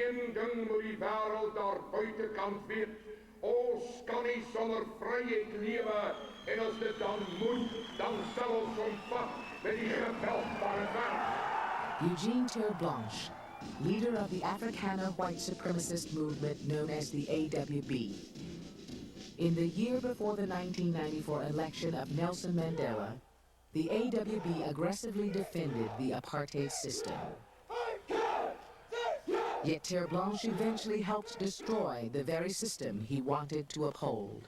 een ding moet die wêreld daar buitekant weet. Ons kan nie sonder vryheid lewe en as dit dan moet, dan sal ons omvat met die geweldbare werk. Eugene Terre-Blanche, leader of the Afrikaner white supremacist movement known as the AWB. In the year before the 1994 election of Nelson Mandela, the AWB aggressively defended the apartheid system. Yet Terre-Blanche eventually helped destroy the very system he wanted to uphold.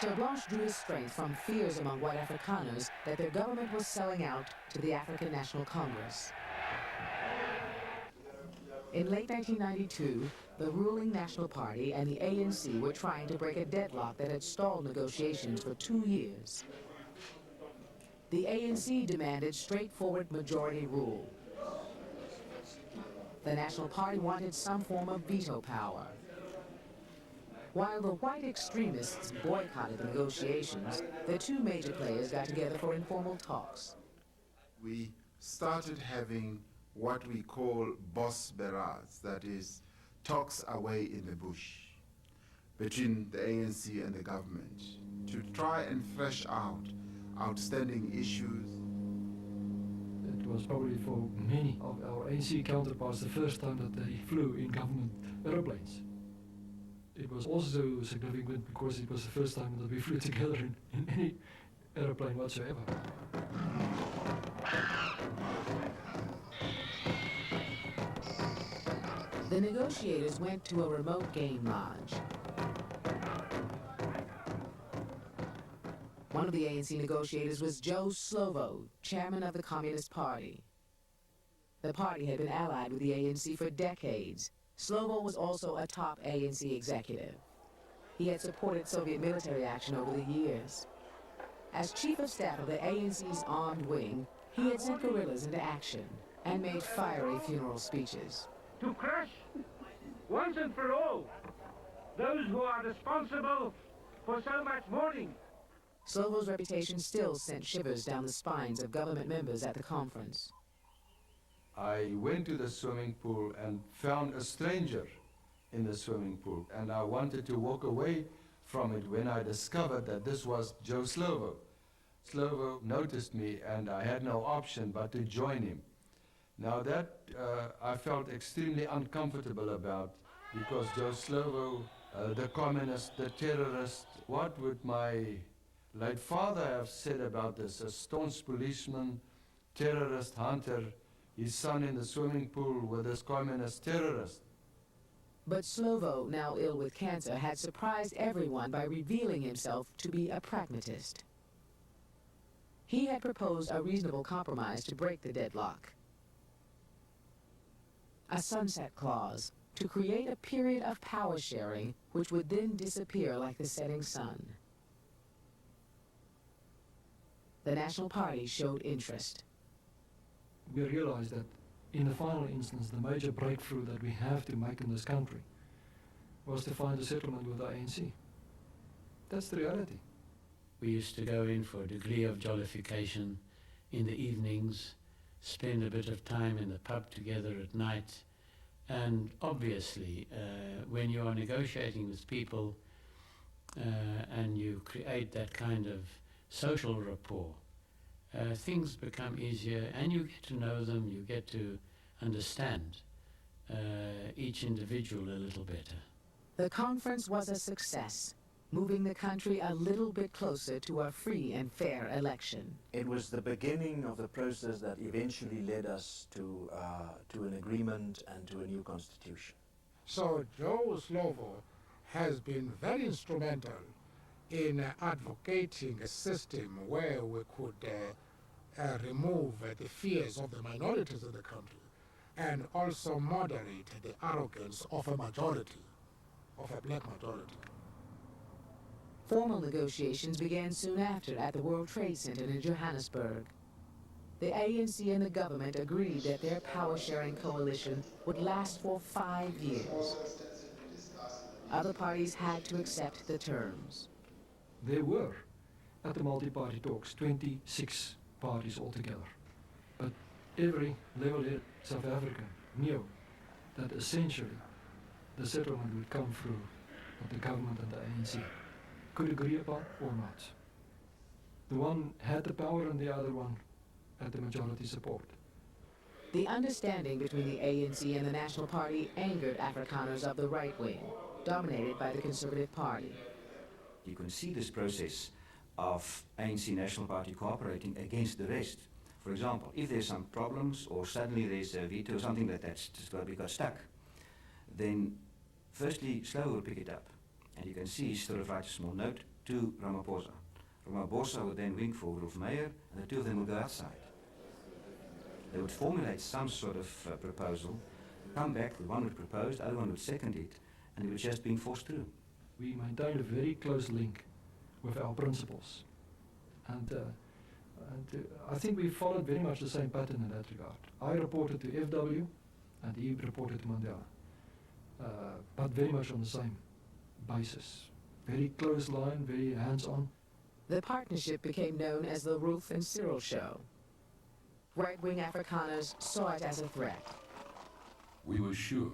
Terre-Blanche drew his strength from fears among white Afrikaners that their government was selling out to the African National Congress. In late 1992, the ruling National Party and the ANC were trying to break a deadlock that had stalled negotiations for 2 years. The ANC demanded straightforward majority rule. The National Party wanted some form of veto power. While the white extremists boycotted the negotiations, the two major players got together for informal talks. We started having what we call boss beras, that is, talks away in the bush, between the ANC and the government, to try and thresh out outstanding issues. It was probably for many of our ANC counterparts the first time that they flew in government aeroplanes. It was also significant because it was the first time that we flew together in any aeroplane whatsoever. The negotiators went to a remote game lodge. One of the ANC negotiators was Joe Slovo, chairman of the Communist Party. The party had been allied with the ANC for decades. Slovo was also a top ANC executive. He had supported Soviet military action over the years. As chief of staff of the ANC's armed wing, he had sent guerrillas into action and made fiery funeral speeches. To crush, once and for all, those who are responsible for so much mourning. Slovo's reputation still sent shivers down the spines of government members at the conference. I went to the swimming pool and found a stranger in the swimming pool, and I wanted to walk away from it when I discovered that this was Joe Slovo. Slovo noticed me, and I had no option but to join him. Now that I felt extremely uncomfortable about, because Joe Slovo, the communist, the terrorist, what would my late father have said about this? A staunch policeman, terrorist hunter, his son in the swimming pool with this communist terrorist. But Slovo, now ill with cancer, had surprised everyone by revealing himself to be a pragmatist. He had proposed a reasonable compromise to break the deadlock. A sunset clause to create a period of power sharing which would then disappear like the setting sun. The National Party showed interest. We realized that in the final instance, the major breakthrough that we have to make in this country was to find a settlement with the ANC. That's the reality. We used to go in for a degree of jollification in the evenings, spend a bit of time in the pub together at night, and obviously when you are negotiating with people and you create that kind of social rapport, things become easier and you get to know them, you get to understand each individual a little better. The conference was a success, moving the country a little bit closer to a free and fair election. It was the beginning of the process that eventually led us to an agreement and to a new constitution. So Joe Slovo has been very instrumental in advocating a system where we could remove the fears of the minorities of the country and also moderate the arrogance of a majority, of a black majority. Formal negotiations began soon after at the World Trade Center in Johannesburg. The ANC and the government agreed that their power-sharing coalition would last for 5 years. Other parties had to accept the terms. There were, at the multi-party talks, 26 parties altogether. But every level-headed South African knew that essentially the settlement would come through what the government and the ANC could agree upon or not. The one had the power and the other one had the majority support. The understanding between the ANC and the National Party angered Afrikaners of the right wing, dominated by the Conservative Party. You can see this process of ANC National Party cooperating against the rest. For example, if there's some problems or suddenly there's a veto or something that's just got stuck, then firstly Slovo will pick it up. And you can see he sort of writes a small note to Ramaphosa. Ramaphosa would then wink for Rolf Meyer, and the two of them would go outside. They would formulate some sort of proposal, come back, the one would propose, the other one would second it, and it was just being forced through. We maintained a very close link with our principles. And I think we followed very much the same pattern in that regard. I reported to FW, and he reported to Mandela, but very much on the same basis. Very close line, very hands-on. The partnership became known as the Rolf and Cyril Show. Right-wing Afrikaners saw it as a threat. We were sure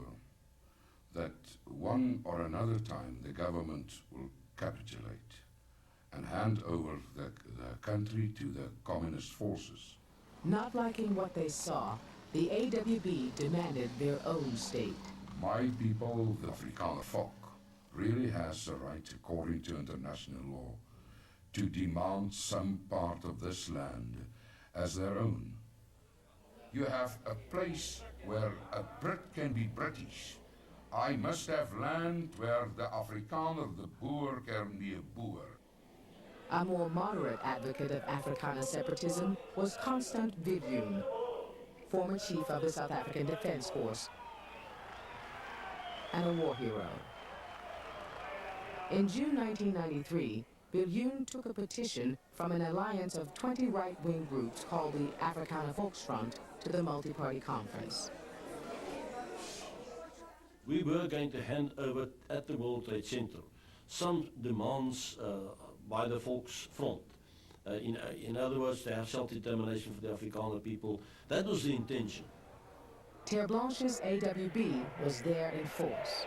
that one or another time the government will capitulate and hand over the country to the communist forces. Not liking what they saw, the AWB demanded their own state. My people, the Afrikaner folk, really has a right, according to international law, to demand some part of this land as their own. You have a place where a Brit can be British. I must have land where the Afrikaner, the Boer, can be a Boer. A more moderate advocate of Afrikaner separatism was Constant Viljoen, former chief of the South African Defence Force and a war hero. In June 1993, Viljoen took a petition from an alliance of 20 right-wing groups called the Afrikaner Volksfront to the multi-party conference. We were going to hand over at the World Trade Center some demands by the Volksfront. In other words, to have self-determination for the Afrikaner people. That was the intention. Terre Blanche's AWB was there in force.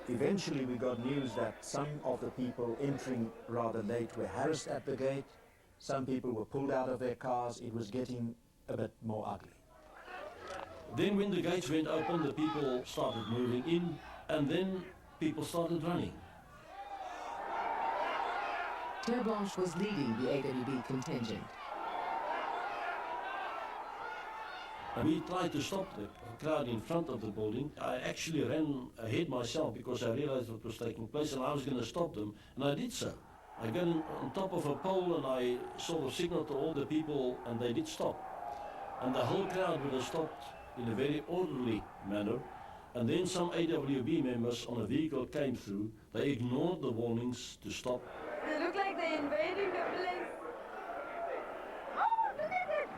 Eventually we got news that some of the people entering rather late were harassed at the gate. Some people were pulled out of their cars. It was getting a bit more ugly. Then when the gates went open, the people started moving in, and then people started running. Terre Blanche was leading the AWB contingent. And we tried to stop the crowd in front of the building. I actually ran ahead myself because I realized what was taking place and I was going to stop them, and I did so. I got on top of a pole and I sort of signaled to all the people and they did stop. And the whole crowd would have stopped in a very orderly manner, and then some AWB members on a vehicle came through. They ignored the warnings to stop. They look like they're invading the place. Oh, look at it!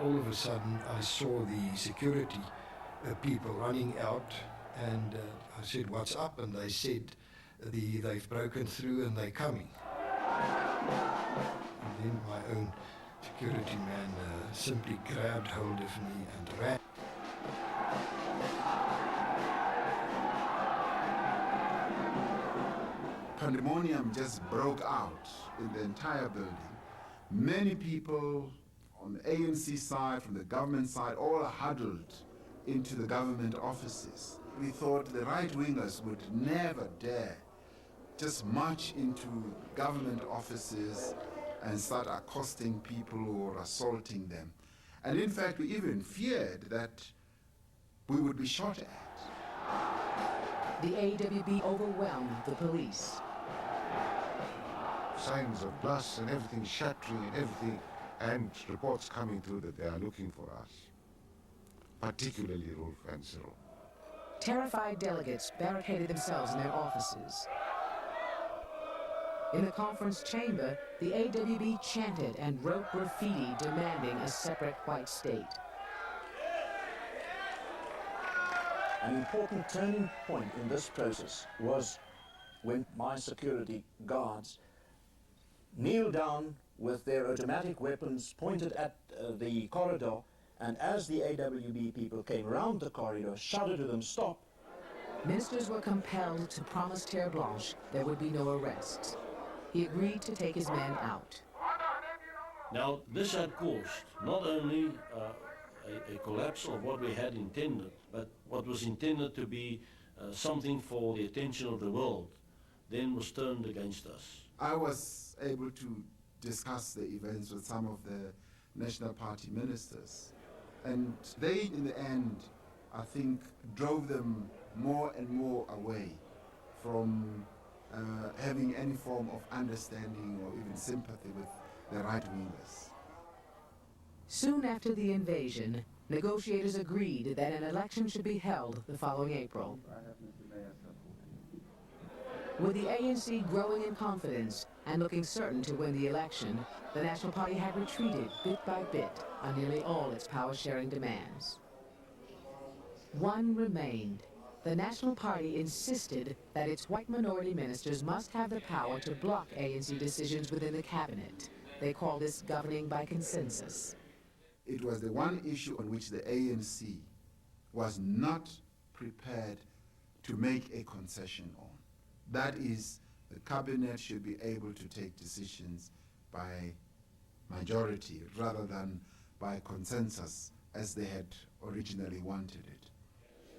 All of a sudden I saw the security people running out, and I said, "What's up?" And they said, they've broken through and they're coming. And then my own security man simply grabbed hold of me and ran. pandemonium just broke out in the entire building. Many people on the ANC side, from the government side, all huddled into the government offices. We thought the right-wingers would never dare just march into government offices and start accosting people or assaulting them. And in fact, we even feared that we would be shot at. The AWB overwhelmed the police. Signs of glass and everything shattering and everything, and reports coming through that they are looking for us, particularly Rolf and Cyril. Terrified delegates barricaded themselves in their offices. In the conference chamber, the AWB chanted and wrote graffiti demanding a separate white state. An important turning point in this process was when my security guards kneeled down with their automatic weapons pointed at the corridor, and as the AWB people came around the corridor, shouted to them, "Stop." Ministers were compelled to promise Terre Blanche there would be no arrests. He agreed to take his men out. Now, this had caused not only a collapse of what we had intended, but what was intended to be something for the attention of the world, then was turned against us. I was able to discuss the events with some of the National Party ministers, and they, in the end, I think, drove them more and more away from having any form of understanding or even sympathy with the right-wingers. Soon after the invasion, negotiators agreed that an election should be held the following April. With the ANC growing in confidence and looking certain to win the election, the National Party had retreated bit by bit on nearly all its power-sharing demands. One remained. The National Party insisted that its white minority ministers must have the power to block ANC decisions within the cabinet. They called this governing by consensus. It was the one issue on which the ANC was not prepared to make a concession on. That is, the cabinet should be able to take decisions by majority rather than by consensus as they had originally wanted it.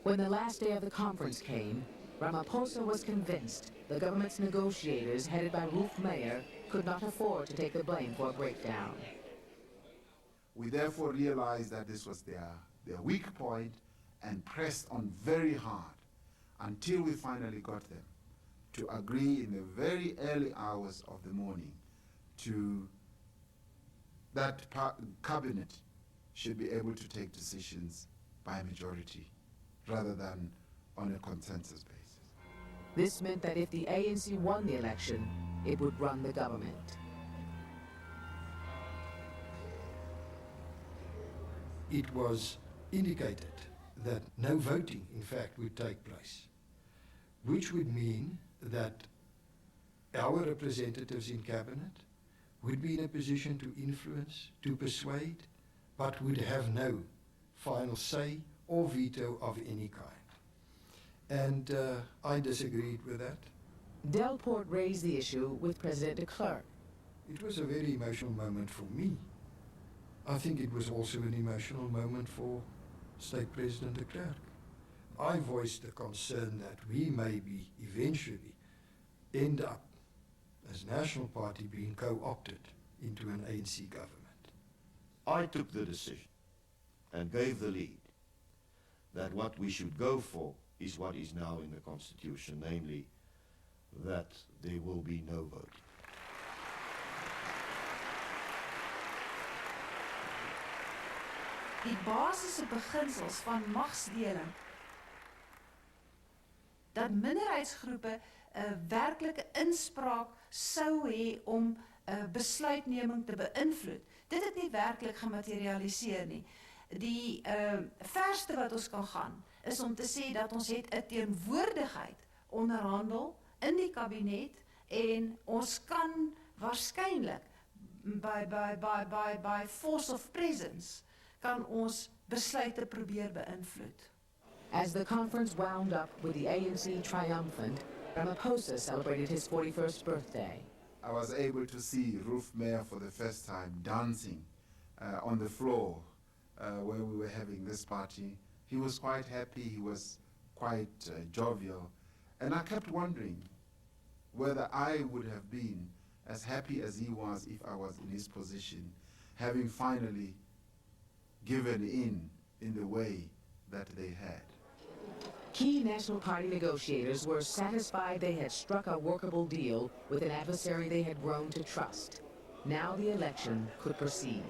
When the last day of the conference came, Ramaphosa was convinced the government's negotiators, headed by Ruth Meyer, could not afford to take the blame for a breakdown. We therefore realized that this was their weak point and pressed on very hard until we finally got them to agree in the very early hours of the morning to that cabinet should be able to take decisions by majority rather than on a consensus basis. This meant that if the ANC won the election, it would run the government. It was indicated that no voting, in fact, would take place, which would mean that our representatives in cabinet would be in a position to influence, to persuade, but would have no final say or veto of any kind. And I disagreed with that. Delport raised the issue with President de Klerk. It was a very emotional moment for me. I think it was also an emotional moment for State President de Klerk. I voiced the concern that we maybe eventually end up as National Party being co-opted into an ANC government. I took the decision and gave the lead that what we should go for is what is now in the Constitution, namely that there will be no vote. Die basiese beginsels van magsdeling, dat minderheidsgroepe werklike inspraak sou hê om besluitneming te beïnvloed. Dit het nie werklik gematerialiseer nie. Die verste wat ons kan gaan is om te sê dat ons het 'n teenwoordigheid onderhandel in die kabinet en ons kan waarskynlik by force of presence kan ons besluite probeer beïnvloed. As the conference wound up with the ANC triumphant, Ramaphosa celebrated his 41st birthday. I was able to see Roof Mayor for the first time dancing on the floor when we were having this party. He was quite happy, he was quite jovial, and I kept wondering whether I would have been as happy as he was if I was in his position, having finally given in the way that they had. Key National Party negotiators were satisfied they had struck a workable deal with an adversary they had grown to trust. Now the election could proceed.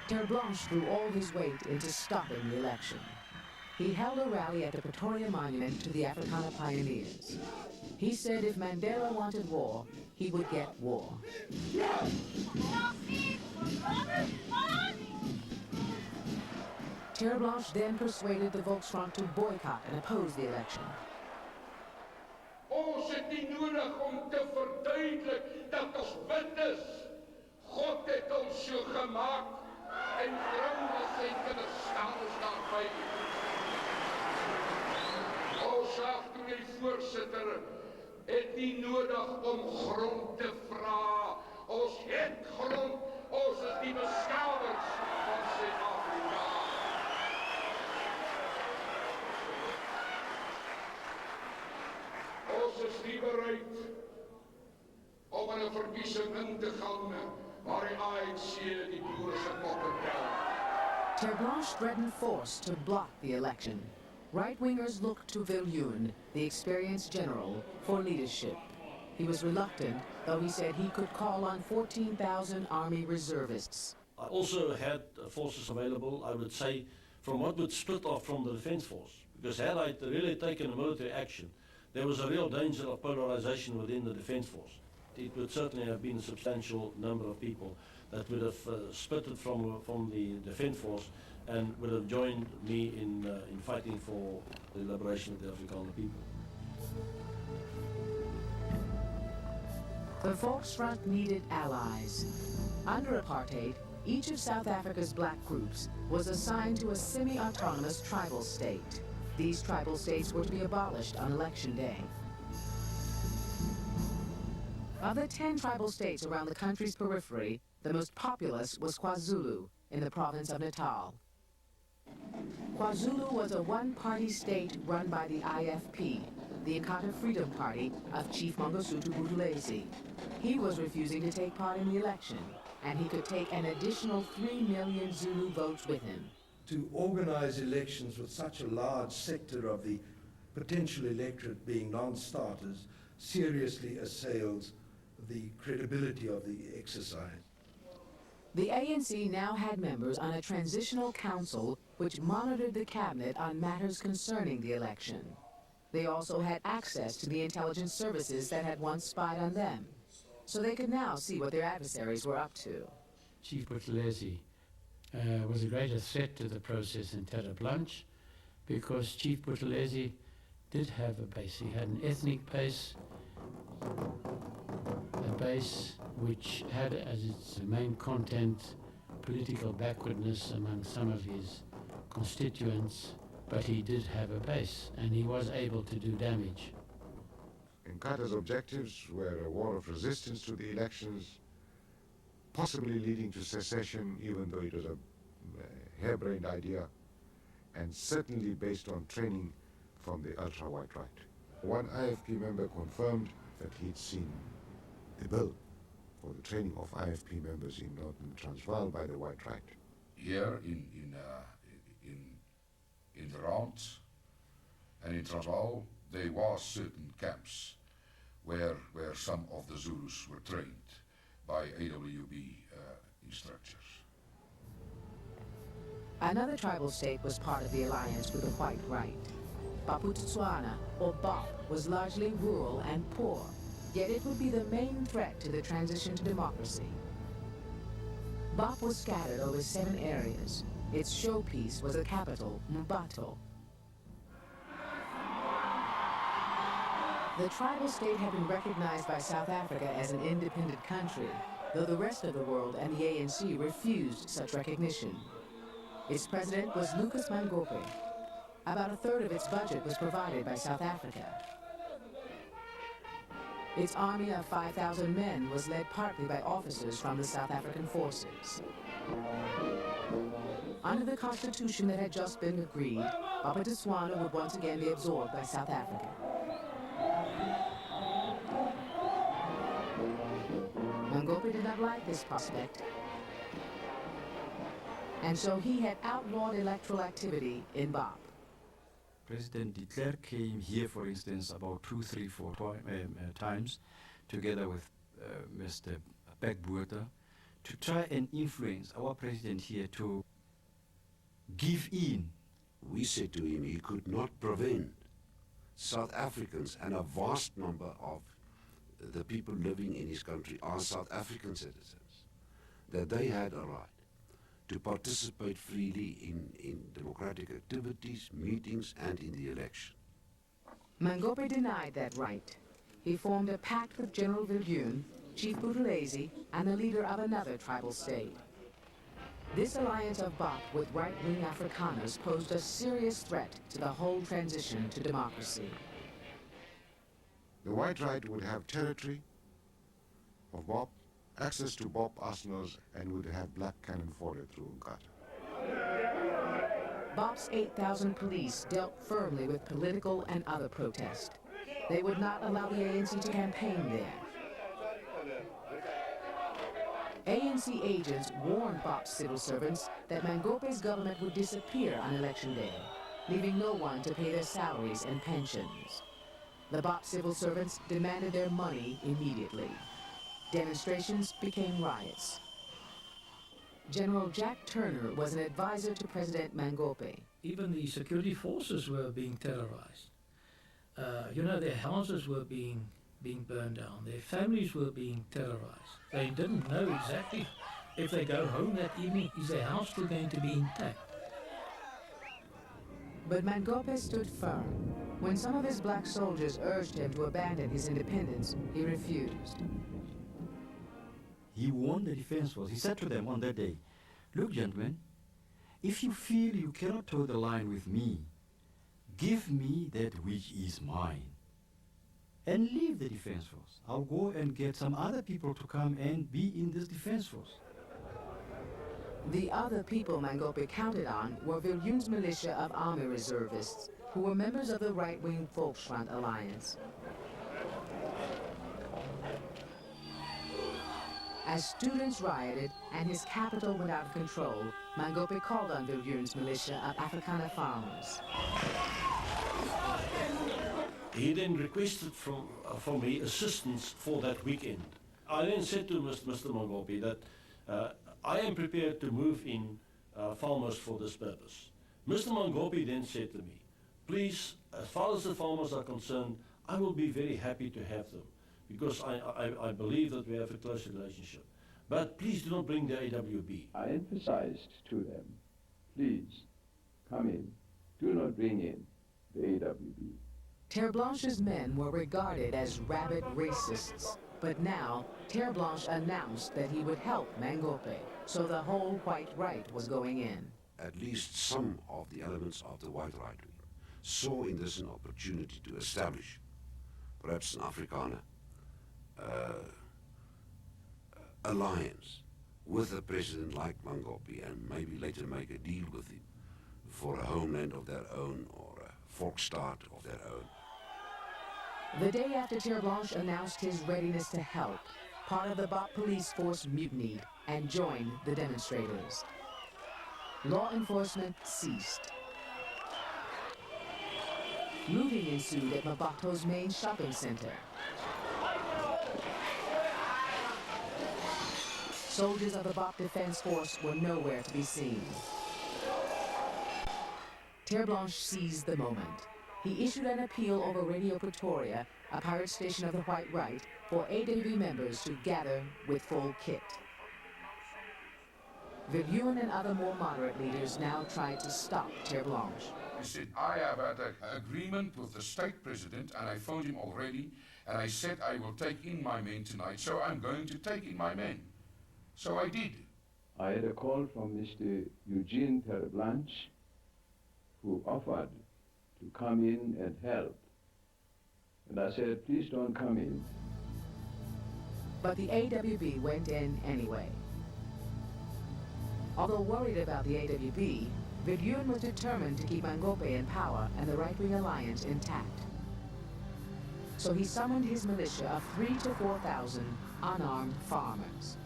Terre Blanche threw all his weight into stopping the election. He held a rally at the Pretoria Monument to the Afrikaner pioneers. He said if Mandela wanted war, he would get war. Terre Blanche then persuaded the Volksfront to boycott and oppose the election. Ons het nie nodig om te verduidelik dat ons wit is. God het ons so gemaak en bring as sy kinders staan ons daarby. Ons toe die voorsitter het nie nodig om grond te vra. Ons het grond, ons is die beskawers van Suid-Afrika. Ons is nie bereid om in 'n verkiesing in te gaan waar die ANC die boere se poppe tel. Terre Blanche threatened force to block the election. Right-wingers looked to Viljoen, the experienced general, for leadership. He was reluctant, though he said he could call on 14,000 army reservists. I also had forces available, I would say, from what would split off from the defense force. Because had I really taken a military action, there was a real danger of polarization within the defense force. It would certainly have been a substantial number of people that would have splitted from the defense force and would have joined me in fighting for the liberation of the Afrikaner people. The Volksfront needed allies. Under apartheid, each of South Africa's black groups was assigned to a semi-autonomous tribal state. These tribal states were to be abolished on election day. Of the 10 tribal states around the country's periphery, the most populous was KwaZulu in the province of Natal. KwaZulu was a one-party state run by the IFP, the Inkatha Freedom Party of Chief Mangosuthu Buthelezi. He was refusing to take part in the election, and he could take an additional 3 million Zulu votes with him. To organize elections with such a large sector of the potential electorate being non-starters seriously assails the credibility of the exercise. The ANC now had members on a transitional council which monitored the cabinet on matters concerning the election. They also had access to the intelligence services that had once spied on them, so they could now see what their adversaries were up to. Chief Buthelezi was a greater threat to the process in Terre Blanche because Chief Buthelezi did have a base. He had an ethnic base, a base which had as its main content political backwardness among some of his constituents, but he did have a base and he was able to do damage. Inkatha's objectives were a war of resistance to the elections, possibly leading to secession, even though it was a harebrained idea, and certainly based on training from the ultra-white right. One IFP member confirmed that he'd seen the bill for the training of IFP members in Northern Transvaal by the white right. Here in the Rand and in Transvaal, there was certain camps where some of the Zulus were trained by AWB instructors. Another tribal state was part of the alliance with the white right. Bophuthatswana, or Bop, was largely rural and poor, yet it would be the main threat to the transition to democracy. Bop was scattered over 7 areas. Its showpiece was the capital, Mbato. The tribal state had been recognized by South Africa as an independent country, though the rest of the world and the ANC refused such recognition. Its president was Lucas Mangope. About a third of its budget was provided by South Africa. Its army of 5,000 men was led partly by officers from the South African forces. Under the constitution that had just been agreed, Bophuthatswana would once again be absorbed by South Africa. Mangope did not like this prospect, and so he had outlawed electoral activity in Bop. President de Klerk came here, for instance, about 2, 3, 4 times, together with Mr. Beckboerter, to try and influence our president here to give in. We said to him he could not prevent South Africans, and a vast number of the people living in his country are South African citizens, that they had a right to participate freely in democratic activities, meetings, and in the election. Mangope denied that right. He formed a pact with General Viljoen, Chief Buthelezi, and the leader of another tribal state. This alliance of Bop with right-wing Afrikaners posed a serious threat to the whole transition to democracy. The white right would have territory of Bop, access to Bop arsenals, and would have black cannon fodder through Nkata. Bop's 8,000 police dealt firmly with political and other protest. They would not allow the ANC to campaign there. ANC agents warned Bop's civil servants that Mangope's government would disappear on election day, leaving no one to pay their salaries and pensions. The Bop civil servants demanded their money immediately. Demonstrations became riots. General Jack Turner was an advisor to President Mangope. Even the security forces were being terrorized. Their houses were being burned down. Their families were being terrorized. They didn't know exactly if they go home that evening, is their house still going to be intact? But Mangope stood firm. When some of his black soldiers urged him to abandon his independence, he refused. He warned the defense force. He said to them on that day, "Look, gentlemen, if you feel you cannot toe the line with me, give me that which is mine. And leave the defense force. I'll go and get some other people to come and be in this defense force." The other people Mangope counted on were Viljoen's militia of army reservists, who were members of the right-wing Volksfront alliance. As students rioted and his capital went out of control, Mangope called on Viljoen's militia of Afrikaner farmers. He then requested from me assistance for that weekend. I then said to Mr. Mangope that I am prepared to move in farmers for this purpose. Mr. Mangope then said to me, "Please, as far as the farmers are concerned, I will be very happy to have them, because I believe that we have a close relationship. But please do not bring the AWB." I emphasized to them, "Please, come in. Do not bring in the AWB." Terre Blanche's men were regarded as rabid racists, but now Terre Blanche announced that he would help Mangope, so the whole white right was going in. At least some of the elements of the white right saw in this an opportunity to establish perhaps an Afrikaner alliance with a president like Mangope, and maybe later make a deal with him for a homeland of their own or a Volksstaat of their own. The day after Terre Blanche announced his readiness to help, part of the Bop police force mutinied and joined the demonstrators. Law enforcement ceased. Looting ensued at Mabato's main shopping center. Soldiers of the Bop Defense Force were nowhere to be seen. Terre Blanche seized the moment. He issued an appeal over Radio Pretoria, a pirate station of the white right, for AWB members to gather with full kit. Viljoen and other more moderate leaders now tried to stop Terre Blanche. He said, "I have had an agreement with the state president, and I phoned him already, and I said I will take in my men tonight, so I'm going to take in my men." So I did. I had a call from Mr. Eugene Terre Blanche, who offered to come in and help. And I said, please don't come in. But the AWB went in anyway. Although worried about the AWB, Viljoen was determined to keep Mangope in power and the right-wing alliance intact. So he summoned his militia of 3,000 to 4,000 unarmed farmers.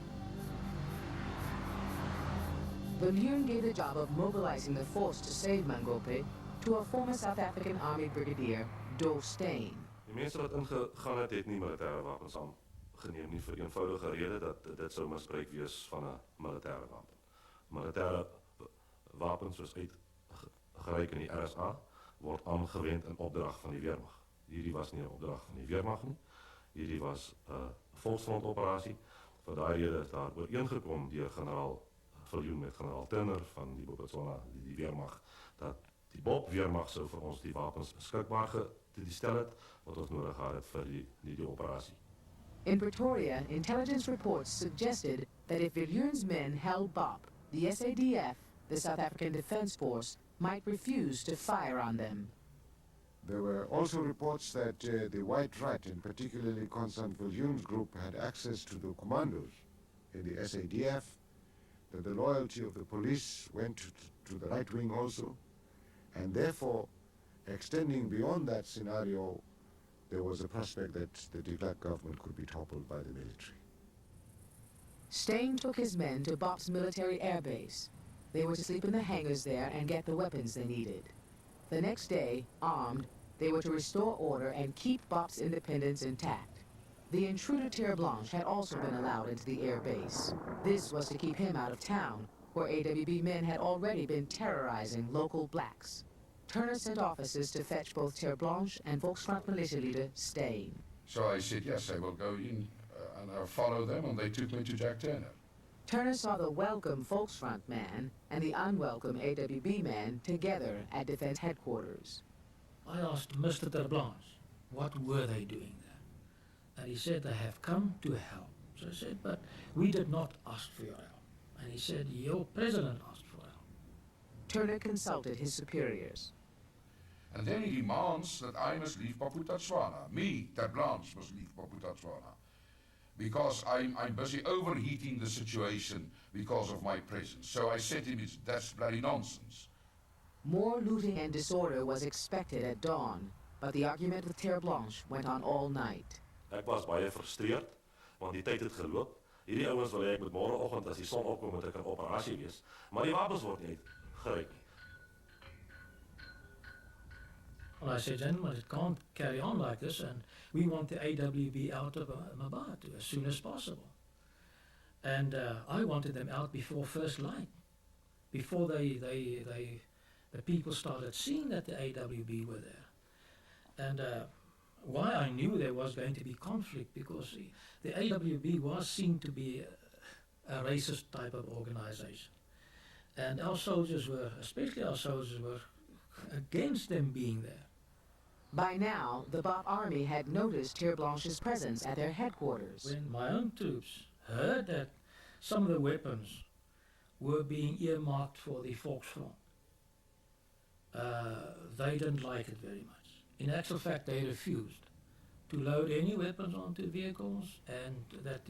Viljoen gave the job of mobilizing the force to save Mangope to a former South African Army brigadier, Do Steyn. Die mense wat ingegaan het nie militêre wapens aangeneem nie vir eenvoudige rede dat dit sou misbruik wees van 'n militêre wapen. Militêre wapens soos uitgereik in die RSA word aangewend in opdrag van die weermag. Hierdie was nie 'n opdrag van die weermag nie. Hierdie was 'n volksfront operasie. Vir daai rede is daar ooreengekom deur generaal Viljoen met generaal Turner van die Botswana, die weermag, dat die Bob weermag sou vir ons die wapens beskikbaar gestel het wat ons nodig gehad het vir die operasie. In Pretoria, intelligence reports suggested that if Viljoen's men held Bop, the SADF, the South African Defence Force, might refuse to fire on them. There were also reports that the White Rat, and particularly Constant Viljoen's group, had access to the commandos in the SADF, that the loyalty of the police went to the right wing also, and therefore, extending beyond that scenario, there was a prospect that the de Klerk government could be toppled by the military. Steyn took his men to Bop's military airbase. They were to sleep in the hangars there and get the weapons they needed. The next day, armed, they were to restore order and keep Bop's independence intact. The intruder Terre Blanche had also been allowed into the air base. This was to keep him out of town, where AWB men had already been terrorizing local blacks. Turner sent officers to fetch both Terre Blanche and Volksfront militia leader Steyn. So I said, yes, I will go in and I'll follow them, and they took me to Jack Turner. Turner saw the welcome Volksfront man and the unwelcome AWB man together at Defense Headquarters. I asked Mr. Terre Blanche, what were they doing there? And he said, they have come to help. So I said, but we did not ask for your help. And he said, your president asked for help. Turner consulted his superiors. And then he demands that I must leave Bophuthatswana. Me, Terre Blanche, must leave Bophuthatswana. Because I'm busy overheating the situation because of my presence. So I said to him, that's bloody nonsense. More looting and disorder was expected at dawn, but the argument with Terre Blanche went on all night. Ek was baie frustreerd, want die tyd het geloop. Hierdie ouens wil hê ek moet môreoggend as die son opkom moet ek in operasie wees, maar die wapens word nie uitgereik nie. Well, I said, gentlemen, it can't carry on like this, and we want the AWB out of Mabatu as soon as possible. And I wanted them out before first light, before the people started seeing that the AWB were there. And why I knew there was going to be conflict, because the AWB was seen to be a racist type of organization. And our soldiers were, especially our soldiers, were against them being there. By now, the Bop army had noticed Terre Blanche's presence at their headquarters. When my own troops heard that some of the weapons were being earmarked for the Volksfront, they didn't like it very much. In actual fact, they refused to load any weapons onto vehicles, and that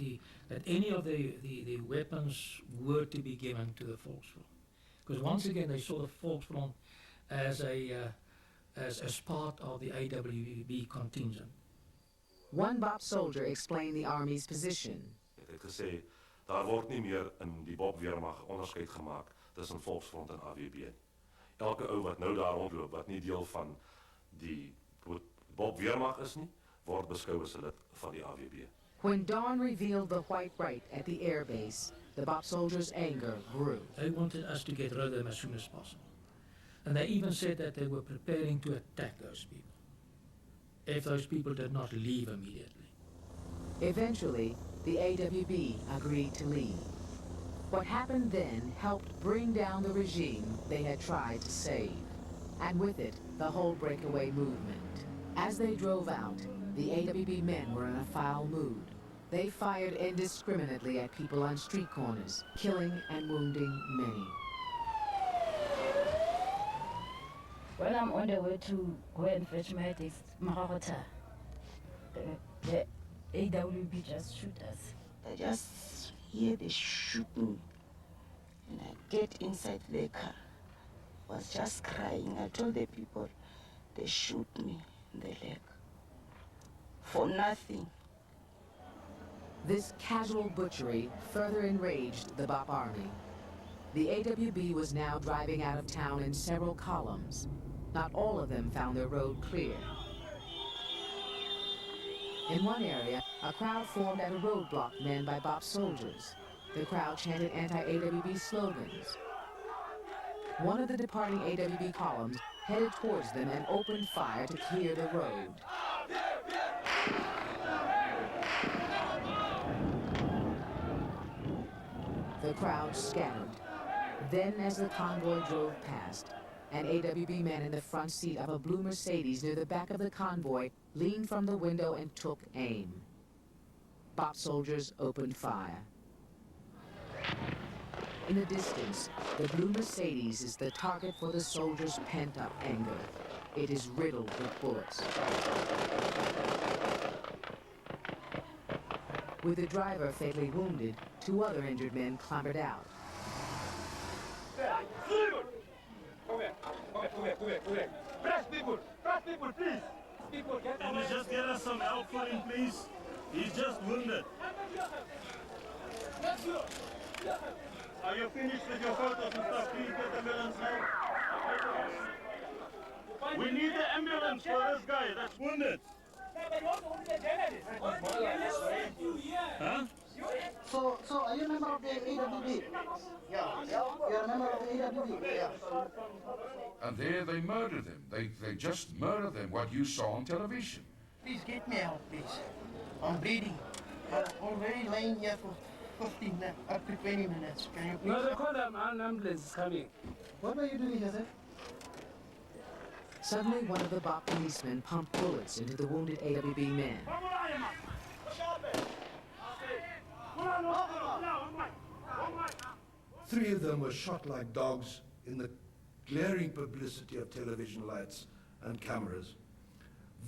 any of the weapons were to be given to the Volksfront. Because once again, they saw the Volksfront as part of the AWB contingent. One Bop soldier explained the army's position. Ek het gesê, daar word nie meer in die Bop weermag onderskeid gemaak tussen Volksfront en AWB nie. Elke ou wat nou daar rondloop wat nie deel van die Bop weermag is nie, word beskou as 'n lid van die AWB. When dawn revealed the white right at the airbase, the Bop soldiers' anger grew. They wanted us to get rid of them as soon as possible. And they even said that they were preparing to attack those people if those people did not leave immediately. Eventually, the AWB agreed to leave. What happened then helped bring down the regime they had tried to save, and with it, the whole breakaway movement. As they drove out, the AWB men were in a foul mood. They fired indiscriminately at people on street corners, killing and wounding many. When I'm on the way to go and fetch my taxi, Marota, the AWB just shoot us. I just hear the shooting, and I get inside the car. I was just crying. I told the people, they shoot me in the leg. For nothing. This casual butchery further enraged the Bop Army. The AWB was now driving out of town in several columns. Not all of them found their road clear. In one area, a crowd formed at a roadblock manned by Bop soldiers. The crowd chanted anti-AWB slogans. One of the departing AWB columns headed towards them and opened fire to clear the road. The crowd scattered. Then, as the convoy drove past, an AWB man in the front seat of a blue Mercedes near the back of the convoy leaned from the window and took aim. Bop soldiers opened fire. In the distance, the blue Mercedes is the target for the soldiers' pent-up anger. It is riddled with bullets. With the driver fatally wounded, 2 other injured men clambered out. Press people, please. Can you just get us some help for him, please? He's just wounded. Are you finished with your photos and stuff? Please get the ambulance now. We need the ambulance for this guy that's wounded. Huh? So are you a member of the AWB? Yeah. You're a member of the AWB? Yeah. And there they murdered them. They just murdered them, what you saw on television. Please get me out, please. I'm bleeding. I'm already laying here for 15 up to 20 minutes. Can you please? No, they call an ambulance is coming. What were you doing, Joseph? Suddenly, one of the Bop policemen pumped bullets into the wounded AWB man. 3 of them were shot like dogs in the glaring publicity of television lights and cameras.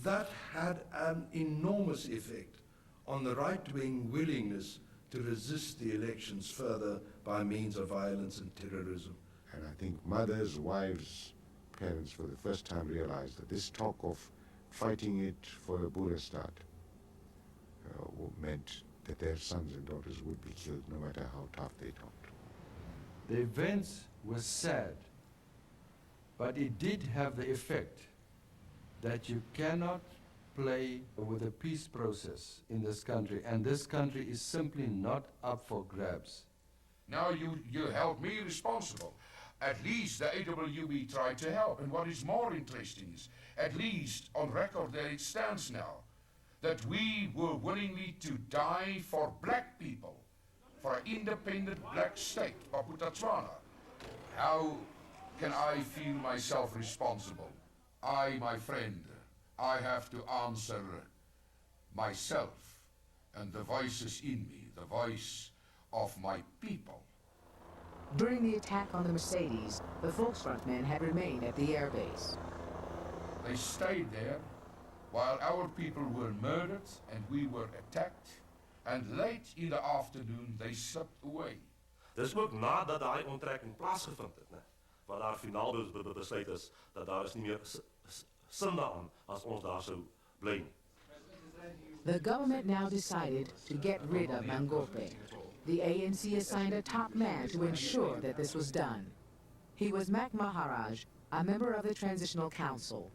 That had an enormous effect on the right-wing willingness to resist the elections further by means of violence and terrorism. And I think mothers, wives, parents for the first time realized that this talk of fighting it for a Buddha start meant that their sons and daughters would be killed no matter how tough they talked. The events were sad, but it did have the effect that you cannot play with the peace process in this country, and this country is simply not up for grabs. Now you held me responsible. At least the AWB tried to help, and what is more interesting is, at least on record there it stands now, that we were willingly to die for black people, for an independent black state, Botswana. How can I feel myself responsible? I, my friend, I have to answer myself and the voices in me, the voice of my people. During the attack on the Mercedes, the Volksfront men had remained at the airbase. They stayed there while our people were murdered and we were attacked, and late in the afternoon they slipped away. Dis ook nadat daai onttrekking plaasgevind het, né? Waar daar finaal besluit is dat daar is nie meer sin daaraan as ons daar sou bly nie. The government now decided to get rid of Mangope. The ANC assigned a top man to ensure that this was done. He was Mac Maharaj, a member of the Transitional Council.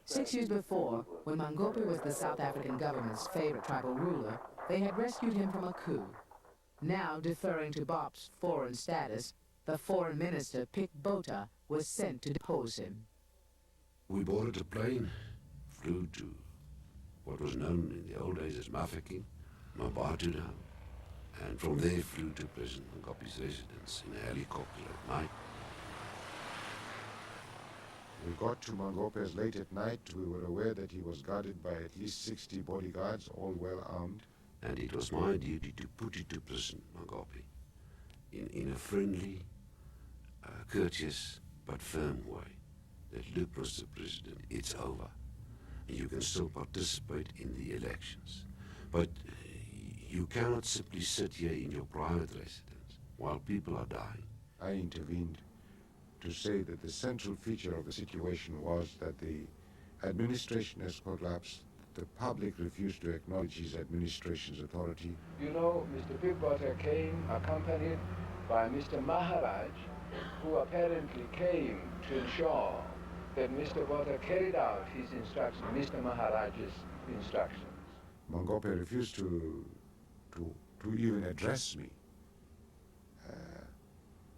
6 years before, when Mangope was the South African government's favorite tribal ruler, they had rescued him from a coup. Now, deferring to Bop's foreign status, the foreign minister, Pic Botha, was sent to depose him. We boarded a plane, flew to what was known in the old days as Mafeking, Mabatuda, and from there flew to President Mangope's residence in a helicopter at night. We got to Mangope's late at night. We were aware that he was guarded by at least 60 bodyguards, all well armed. And it was my duty to put it to President Mangope in a friendly, courteous but firm way that, look, Mr. President, it's over. And you can still participate in the elections. But you cannot simply sit here in your private residence while people are dying. I intervened to say that the central feature of the situation was that the administration has collapsed. The public refused to acknowledge his administration's authority. You know, Mr. Bigwater came accompanied by Mr. Maharaj, who apparently came to ensure that Mr. Botha carried out his instructions, Mr. Maharaj's instructions. Mangope refused to even address me,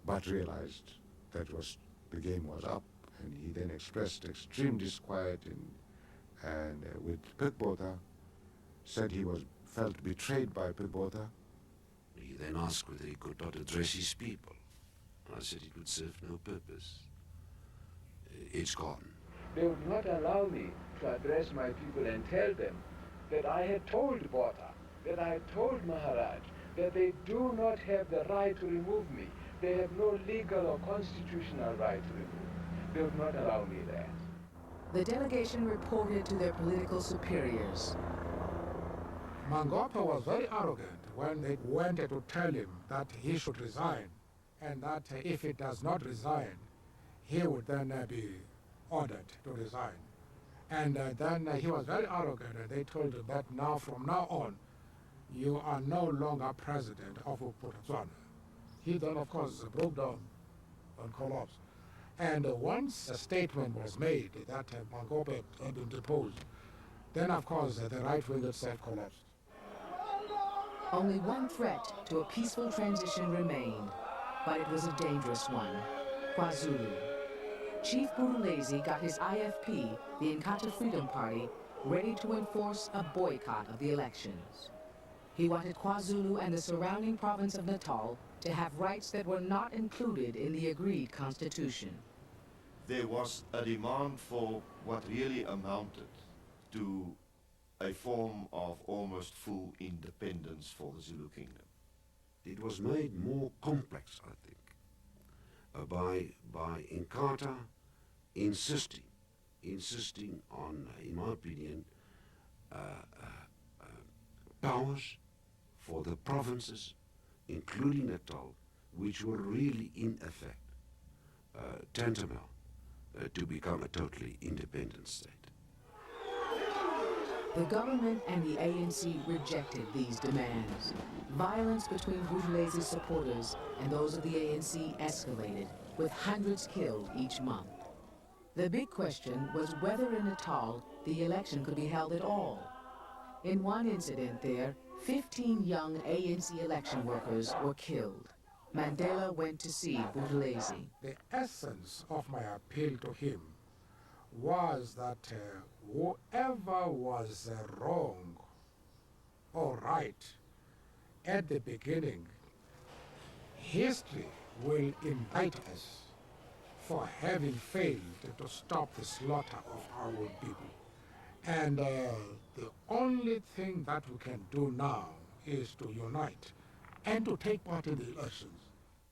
but realized that the game was up, and he then expressed extreme disquiet and with Pitbotha, said he felt betrayed by Pitbotha. He then asked whether he could not address his people. I said it would serve no purpose. It's gone. They would not allow me to address my people and tell them that I had told Botha, that I had told Maharaj, that they do not have the right to remove me. They have no legal or constitutional right to remove me. They would not allow me that. The delegation reported to their political superiors. Mangope was very arrogant when they wanted to tell him that he should resign, and that if he does not resign, he would then be ordered to resign. And then he was very arrogant, and they told him that now, from now on, you are no longer president of Botswana. He then, of course, broke down and collapsed. And once a statement was made that Mangope had been deposed, then, of course, the right wing itself collapsed. Only one threat to a peaceful transition remained, but it was a dangerous one: KwaZulu. Chief Buthelezi got his IFP, the Inkatha Freedom Party, ready to enforce a boycott of the elections. He wanted KwaZulu and the surrounding province of Natal to have rights that were not included in the agreed constitution. There was a demand for what really amounted to a form of almost full independence for the Zulu kingdom. It was made more complex, I think, by Inkatha insisting on, in my opinion, powers for the provinces, including Natal, which were really in effect tantamount to become a totally independent state. The government and the ANC rejected these demands. Violence between Buthelesi's supporters and those of the ANC escalated, with hundreds killed each month. The big question was whether in Natal the election could be held at all. In one incident there, 15 young ANC election workers were killed. Mandela went to see Buthelezi. The essence of my appeal to him was that whoever was wrong or right at the beginning, history will indict us for having failed to stop the slaughter of our own people. And the only thing that we can do now is to unite and to take part in the elections.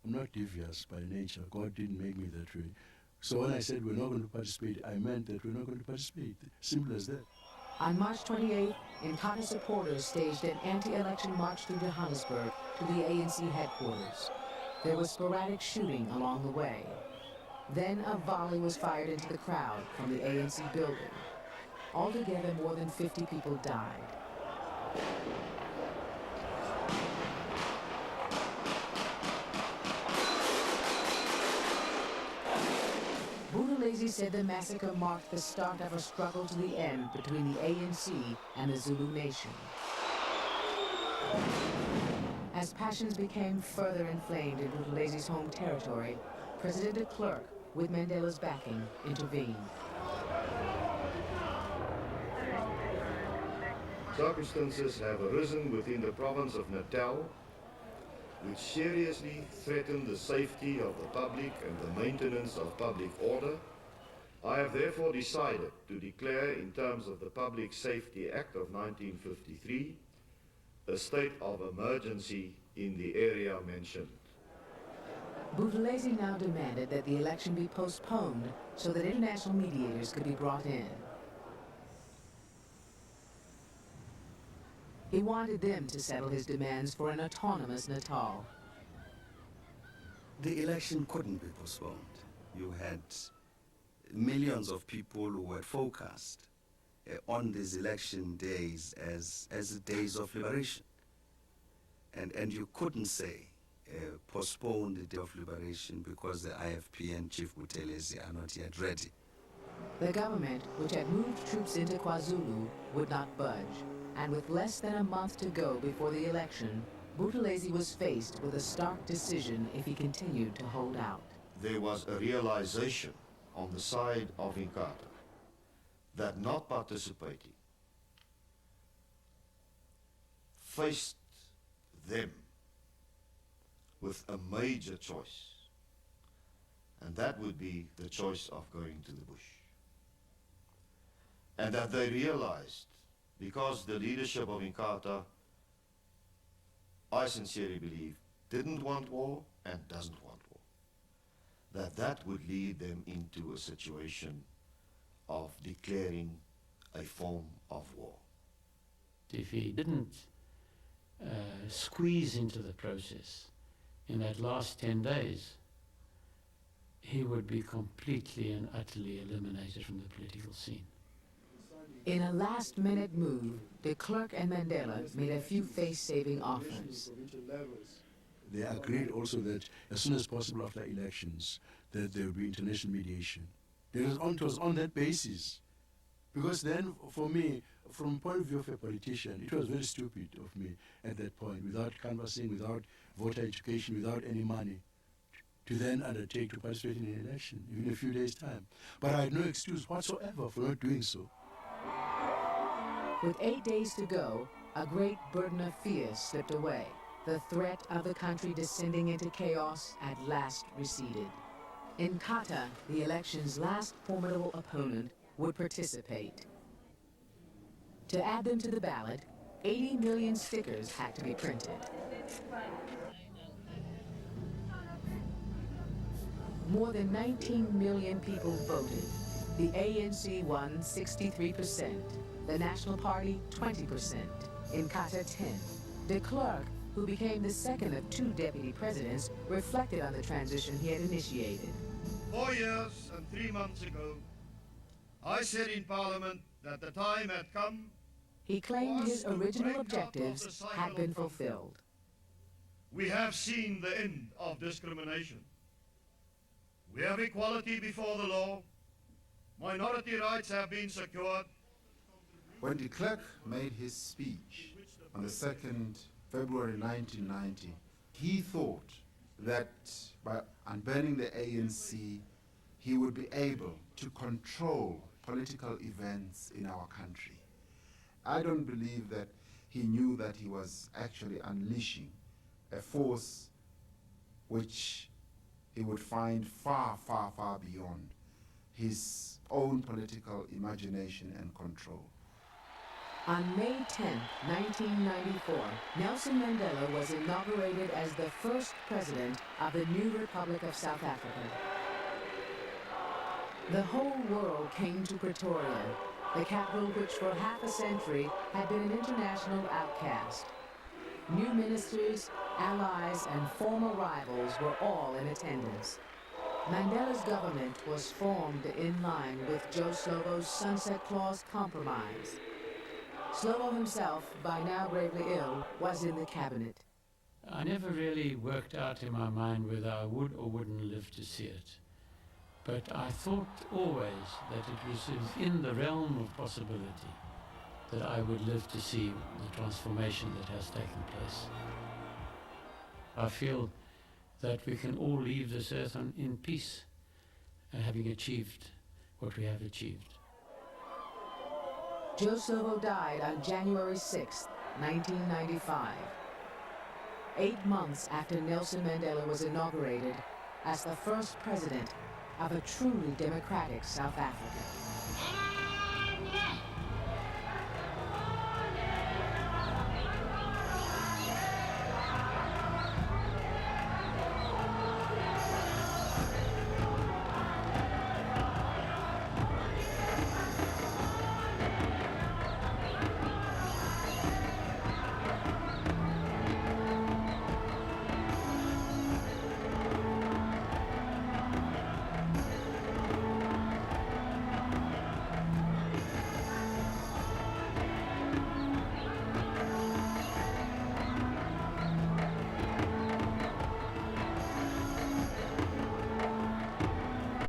I'm not devious by nature. God didn't make me that way. So when I said we're not going to participate, I meant that we're not going to participate. Simple as that. On March 28th, Inkatha supporters staged an anti-election march through Johannesburg to the ANC headquarters. There was sporadic shooting along the way. Then a volley was fired into the crowd from the ANC building. Altogether, more than 50 people died. Buthelezi said the massacre marked the start of a struggle to the end between the ANC and the Zulu nation. As passions became further inflamed in Buthelesi's home territory, President de Klerk, with Mandela's backing, intervened. Circumstances have arisen within the province of Natal which seriously threaten the safety of the public and the maintenance of public order. I have therefore decided to declare, in terms of the Public Safety Act of 1953, a state of emergency in the area mentioned. Buthelezi now demanded that the election be postponed so that international mediators could be brought in. He wanted them to settle his demands for an autonomous Natal. The election couldn't be postponed. You had millions of people who had focused on these election days as days of liberation. And you couldn't say postpone the day of liberation because the IFP and Chief Buthelezi are not yet ready. The government, which had moved troops into KwaZulu, would not budge. And with less than a month to go before the election, Buthelezi was faced with a stark decision if he continued to hold out. There was a realization on the side of Inkatha that not participating faced them with a major choice, and that would be the choice of going to the bush. And that they realized, because the leadership of Inkatha, I sincerely believe, didn't want war and doesn't want war, that would lead them into a situation of declaring a form of war. If he didn't squeeze into the process in that last 10 days, he would be completely and utterly eliminated from the political scene. In a last-minute move, de Klerk and Mandela made a few face-saving offers. They agreed also that as soon as possible after elections, that there would be international mediation. It was on that basis. Because then, for me, from the point of view of a politician, it was very stupid of me at that point, without canvassing, without voter education, without any money, to then undertake to participate in an election, even a few days' time. But I had no excuse whatsoever for not doing so. With 8 days to go, a great burden of fear slipped away. The threat of the country descending into chaos at last receded. Inkatha, the election's last formidable opponent, would participate. To add them to the ballot, 80 million stickers had to be printed. More than 19 million people voted. The ANC won 63%, the National Party 20%, Inkatha 10%. De Klerk, who became the second of 2 deputy presidents, reflected on the transition he had initiated. 4 years and 3 months ago, I said in Parliament that the time had come. He claimed his original objectives had been fulfilled. We have seen the end of discrimination. We have equality before the law. Minority rights have been secured. When de Klerk made his speech on the 2nd February 1990, he thought that by unburning the ANC, he would be able to control political events in our country. I don't believe that he knew that he was actually unleashing a force which he would find far, far, far beyond his own political imagination and control. On May 10, 1994, Nelson Mandela was inaugurated as the first president of the new Republic of South Africa. The whole world came to Pretoria, the capital which for half a century had been an international outcast. New ministers, allies, and former rivals were all in attendance. Mandela's government was formed in line with Joe Slovo's Sunset Clause compromise. Slovo himself, by now gravely ill, was in the cabinet. I never really worked out in my mind whether I would or wouldn't live to see it. But I thought always that it was within the realm of possibility that I would live to see the transformation that has taken place. I feel that we can all leave this earth in peace, having achieved what we have achieved. Joe Slovo died on January 6, 1995, 8 months after Nelson Mandela was inaugurated as the first president of a truly democratic South Africa.